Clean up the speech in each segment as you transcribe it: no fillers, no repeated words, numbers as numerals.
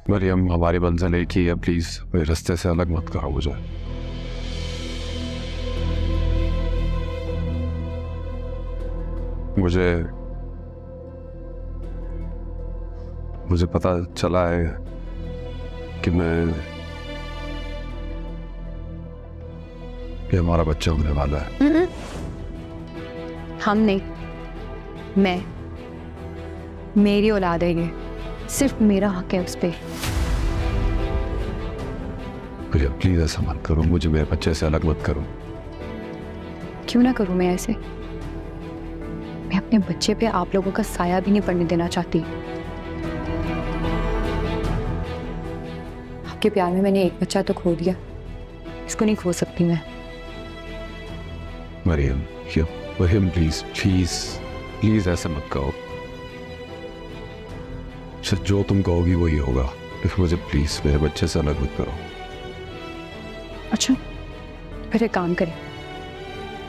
मरियम, हमारी मंजिल एक ही है, प्लीज मेरे रास्ते से अलग मत करो मुझे। मुझे पता चला है कि ये हमारा बच्चा होने वाला है। हम नहीं, मैं, मेरी औलाद है ये, सिर्फ मेरा हक है उस पे। प्लीज ऐसा मत करो, मुझे मेरे बच्चे से अलग मत करो। क्यों ना करूं मैं ऐसे? मैं अपने बच्चे पे आप लोगों का साया भी नहीं पड़ने देना चाहती। आपके प्यार में मैंने एक बच्चा तो खो दिया, इसको नहीं खो सकती मैं। मरियम, प्लीज प्लीज प्लीज ऐसा मत कहो। जो तुम कहोगी वही होगा, मुझे प्लीज मेरे बच्चे से अलग मत करो। अच्छा, फिर एक काम करें,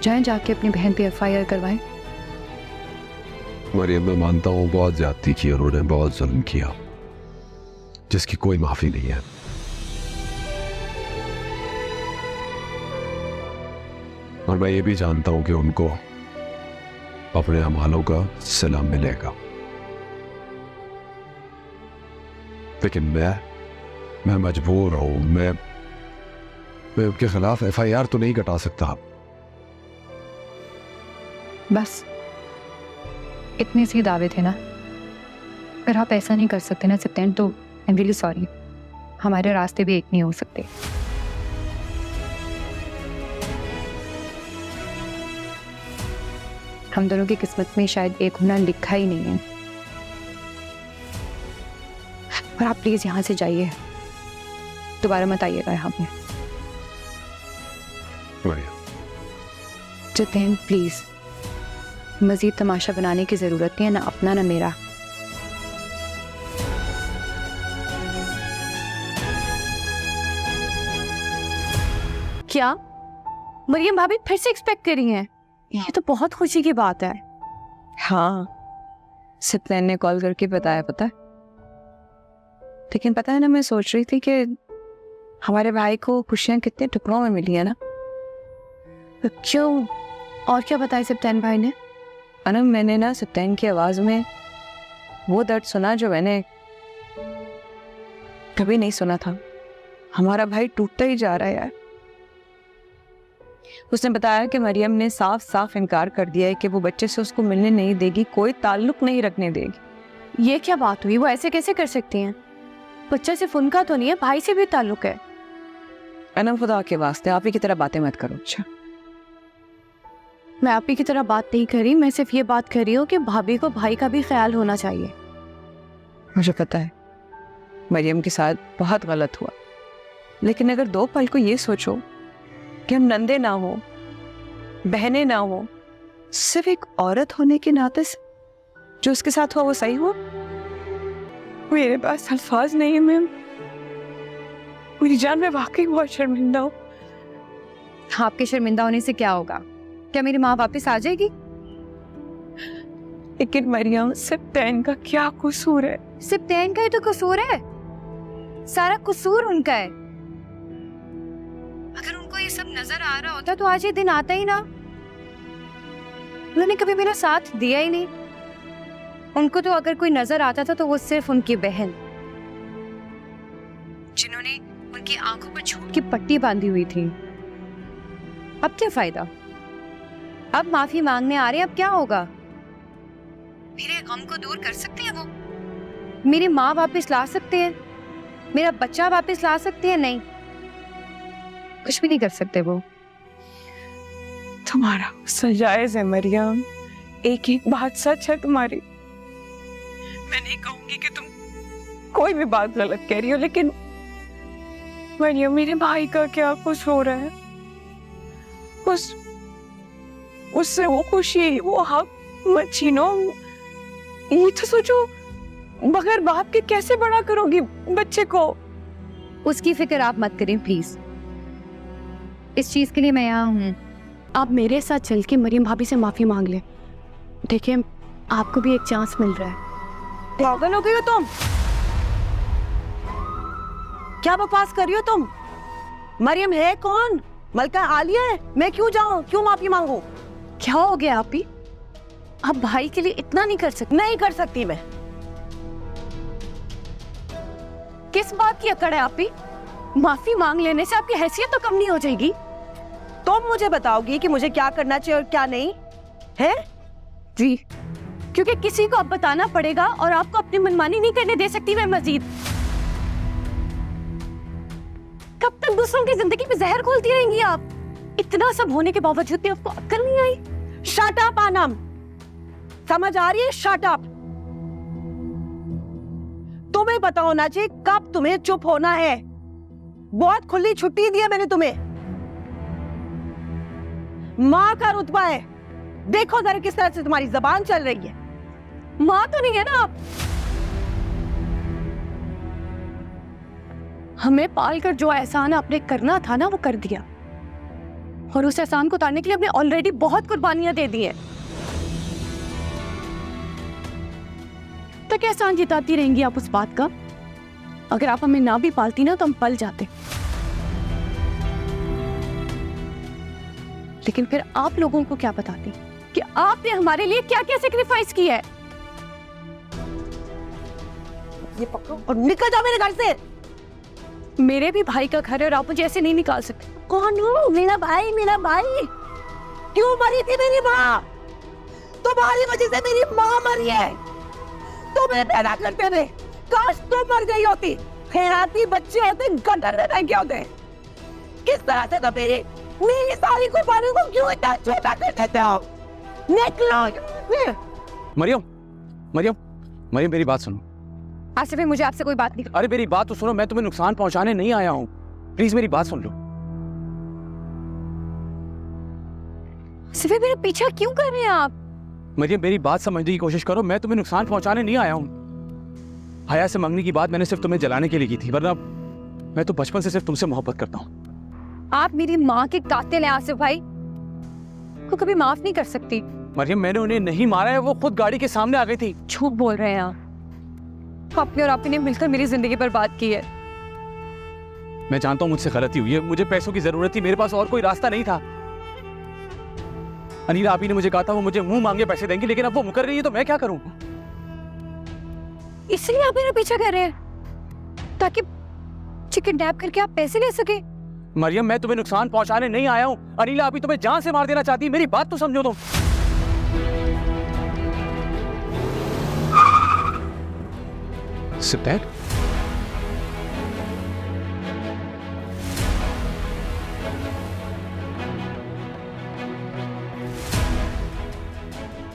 जाएं जाके अपनी बहन पे FIR करवाएं। मरियम, मैं मानता हूँ बहुत ज्यादती की, उन्होंने बहुत जुल्म किया जिसकी कोई माफी नहीं है। और मैं ये भी जानता हूं कि उनको अपने अमालों का सिला मिलेगा, लेकिन मैं मजबूर हूं। मैं उनके खिलाफ FIR तो नहीं कटा सकता। बस इतने से दावे थे ना, अगर आप ऐसा नहीं कर सकते ना सप्तान, तो आई एम रियली सॉरी, हमारे रास्ते भी एक नहीं हो सकते। हम दोनों की किस्मत में शायद एक होना लिखा ही नहीं है। पर आप प्लीज यहां से जाइए, दोबारा मत आइएगा यहाँ पे। जितेन, प्लीज, मजीद तमाशा बनाने की जरूरत नहीं है, ना अपना ना मेरा। क्या मरियम भाभी फिर से एक्सपेक्ट कर रही हैं? ये तो बहुत खुशी की बात है। हाँ, सप्तान ने कॉल करके बताया, पता है। लेकिन पता है ना, मैं सोच रही थी कि हमारे भाई को खुशियां कितने टुकड़ों में मिली है ना। क्यों, और क्या बताया सप्तान भाई ने? अनम, मैंने ना सप्तान की आवाज में वो दर्द सुना जो मैंने कभी नहीं सुना था। हमारा भाई टूटता ही जा रहा है यार। उसने बताया कि मरियम ने साफ साफ इनकार कर दिया है कि वो बच्चे से उसको मिलने नहीं देगी, कोई ताल्लुक नहीं रखने देगी। ये क्या बात हुई? वो ऐसे कैसे कर सकती हैं? बच्चा सिर्फ उनका तो नहीं है, भाई से भी ताल्लुक है। अनम, खुदा के वास्ते आप ही की तरह बातें मत करो। अच्छा, मैं आप ही की तरह बात नहीं कर रही, मैं सिर्फ ये बात कर रही हूँ कि भाभी को भाई का भी ख्याल होना चाहिए। मुझे पता है मरियम के साथ बहुत गलत हुआ, लेकिन अगर दो पल को ये सोचो कि हम नंदे ना हो, बहनें ना हो, सिर्फ एक औरत होने के नाते से जो उसके साथ हुआ वो सही हुआ। मेरे पास अल्फाज नहीं है मैम, मेरी जान, मैं वाकई बहुत शर्मिंदा हूँ। आपके शर्मिंदा होने से क्या होगा? क्या मेरी माँ वापस आ जाएगी? लेकिन मरियम, सप्तान का क्या कसूर है? सप्तान का ही तो कसूर है, सारा कसूर उनका है। अगर उनको ये सब नजर आ रहा होता तो आज ये दिन आता ही ना। उन्होंने कभी मेरा साथ दिया ही नहीं। उनको तो अगर कोई नजर आता था तो वो सिर्फ उनकी बहन, जिन्होंने उनकी आंखों पर झूठ की पट्टी बांधी हुई थी। अब क्या फायदा? अब माफी मांगने आ रहे हैं, अब क्या होगा? मेरे गम को दूर कर सकते हैं वो? मेरी माँ वापस ला सकते हैं? मेरा बच्चा वापस ला सकते हैं? नहीं, कुछ भी नहीं कर सकते वो। तुम्हारा सजायज है मरियम, एक एक बात सच है तुम्हारी। मैं नहीं कहूंगी कि तुम कोई भी बात गलत कह रही हो, लेकिन मरियम, मेरे भाई का क्या कुछ हो रहा है? उससे वो खुशी, वो हक मत छीनो। ये तो सोचो, बगैर बाप के कैसे बड़ा करोगी बच्चे को? उसकी फिक्र आप मत करें प्लीज, इस चीज के लिए मैं यहाँ हूँ। आप मेरे साथ चल के मरियम भाभी से माफी मांग ले। देखिए, आपको भी एक चांस मिल रहा है। पागल हो गई हो तुम? क्या बकवास कर रही हो तुम? मरियम है कौन? मलका आलिया है? मैं क्यों जाऊं? क्यों माफी मांगू? क्या हो गया आपी? आप भाई के लिए इतना नहीं कर सकते? नहीं कर सकती मैं। किस बात की अकड़ है आपी? माफी मांग लेने से आपकी हैसियत तो कम नहीं हो जाएगी? तुम मुझे बताओगी कि मुझे क्या करना चाहिए और क्या नहीं है? जी, क्योंकि किसी को अब बताना पड़ेगा और आपको अपनी मनमानी नहीं करने दे सकती मैं मजीद। कब तक दूसरों की जिंदगी में जहर घोलती रहेंगी आप? इतना सब होने के बावजूद भी आपको अक्ल नहीं आई? शट अप आनम, समझ आ रही है? Shut up. तुम्हें पता होना चाहिए कब तुम्हें चुप होना है। बहुत खुली छुट्टी दी है मैंने तुम्हें। माँ का रुतबा है, देखो जरा किस तरह से तुम्हारी जबान चल रही है। माँ तो नहीं है ना आप? हमें पालकर जो एहसान आपने करना था ना वो कर दिया, और उस एहसान को उतारने के लिए आपने ऑलरेडी बहुत कुर्बानियां दे दी हैं। तो क्या एहसान जिताती रहेंगी आप उस बात का? अगर आप हमें ना भी पालती ना तो हम पल जाते। लेकिन फिर आप लोगों को क्या बताती कि आपने हमारे लिए क्या क्या सेक्रीफाइस किया है? ये पकड़ो और निकल जाओ मेरे घर से। मेरे भी भाई का घर है और आप मुझे ऐसे नहीं निकाल सकते। कौन हो? मेरा भाई, मेरा भाई। क्यों मरी थी मेरी माँ? तुम्हारी वजह से मेरी माँ मरी है। तुम्हें पैदा करते थे, काश तुम मर गई होती। खैराती बच्चे होते, गटर में रह गए होते। किस तरह से तो मेरी सारी कुर्बानियों को क्यों इतना छोटा कर देते हो? निकलो। मरियम, मरियम, मरियम मेरी बात सुनो। आसिफ भाई, मुझे आपसे कोई बात नहीं। अरे मेरी बात तो सुनो, मैं तुम्हें नुकसान पहुंचाने नहीं आया हूँ। प्लीज मेरी बात सुन लो। आसिफ भाई, मेरा पीछा क्यों कर रहे हैं आप? मरियम मेरी बात समझने की कोशिश करो, मैं तुम्हें नुकसान पहुंचाने नहीं आया हूँ। हया से मांगने की बात मैंने सिर्फ तुम्हें जलाने के लिए की थी, वरना मैं तो बचपन से सिर्फ तुमसे मोहब्बत करता हूँ। आप मेरी माँ के कातिल हैं आसिफ भाई, को कभी माफ नहीं कर सकती। मरियम मैंने उन्हें नहीं मारा है, वो खुद गाड़ी के सामने आ गई थी। झूठ बोल रहे हैं आप। आपने और आपी ने मिलकर मेरी जिंदगी बर्बाद की है। मैं जानता हूँ मुझसे गलती हुई है, मुझे पैसों की जरूरत थी, मेरे पास और कोई रास्ता नहीं था। अनीला आपी ने मुझे कहा था वो मुझे मुंह मांगे पैसे देंगी, लेकिन अब वो मुकर रही है तो मैं क्या करूं? इसलिए आप मेरा पीछा कर रहे हैं ताकि किडनैप करके आप पैसे ले सके? मरियम मैं तुम्हें नुकसान पहुंचाने नहीं आया हूं। अनीला आपी तुम्हें जान से मार देना चाहती है, मेरी बात तो समझो तुम। Sit back.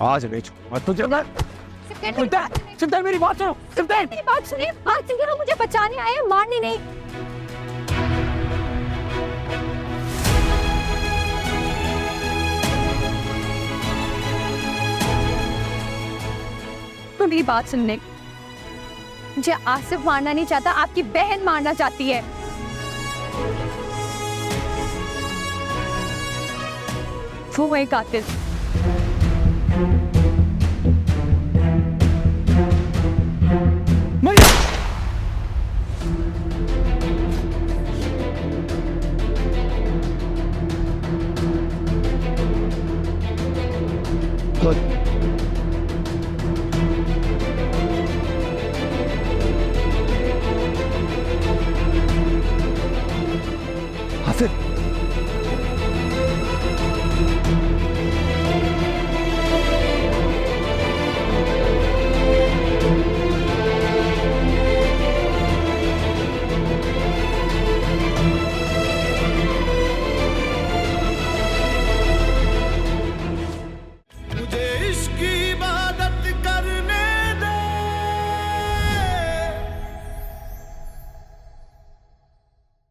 आज बेचो मत तो जब सिद्धार्थ मेरी बात सुनो। सिद्धार्थ मेरी बात सुनिए। आप सिंगर मुझे बचाने आए हैं, मारने नहीं। तो मेरी बात सुनने, मुझे आसिफ मारना नहीं चाहता, आपकी बहन मारना चाहती है। वो वही कातिल। आसिफ